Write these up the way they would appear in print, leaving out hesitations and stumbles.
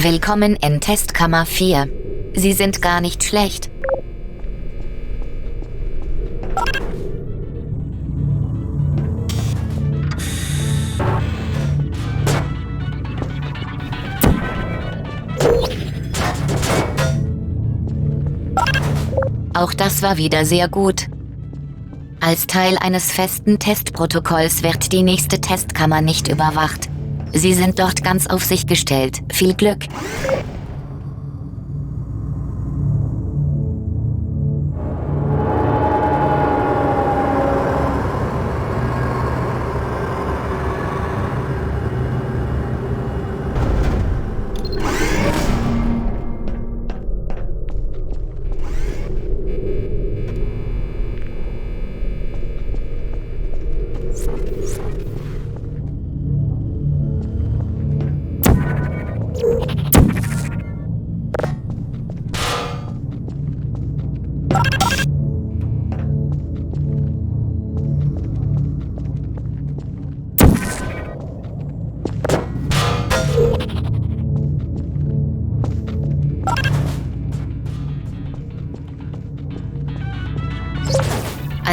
Willkommen in Testkammer 4. Sie sind gar nicht schlecht. Auch das war wieder sehr gut. Als Teil eines festen Testprotokolls wird die nächste Testkammer nicht überwacht. Sie sind dort ganz auf sich gestellt. Viel Glück!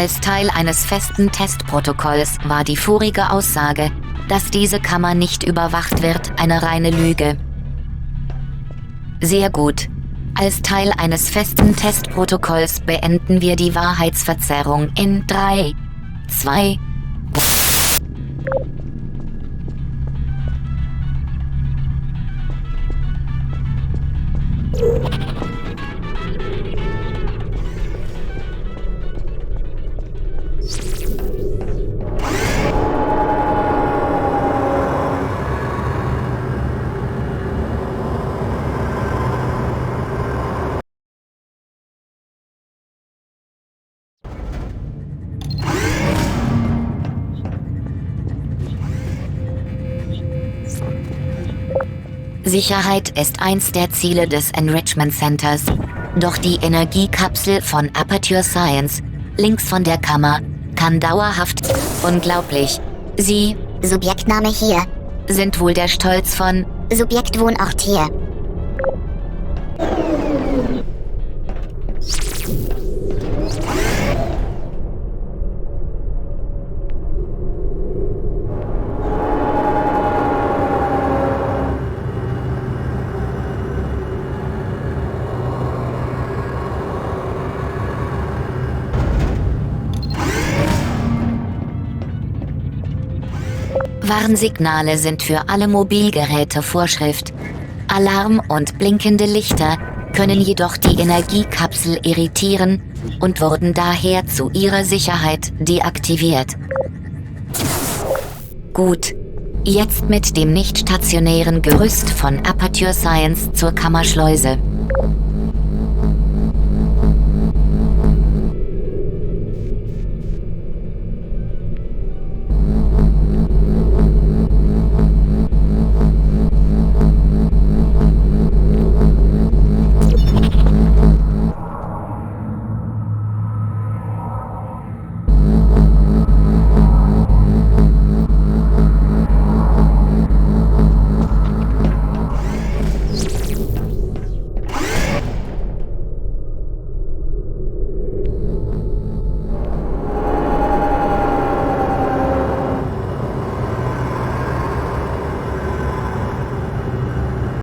Als Teil eines festen Testprotokolls war die vorige Aussage, dass diese Kammer nicht überwacht wird, eine reine Lüge. Sehr gut. Als Teil eines festen Testprotokolls beenden wir die Wahrheitsverzerrung in 3, 2... Sicherheit ist eins der Ziele des Enrichment Centers. Doch die Energiekapsel von Aperture Science, links von der Kammer, kann dauerhaft... Unglaublich. Sie... Subjektname hier. Sind wohl der Stolz von... Subjektwohnort hier. Warnsignale sind für alle Mobilgeräte Vorschrift. Alarm und blinkende Lichter können jedoch die Energiekapsel irritieren und wurden daher zu ihrer Sicherheit deaktiviert. Gut, jetzt mit dem nicht stationären Gerüst von Aperture Science zur Kammerschleuse.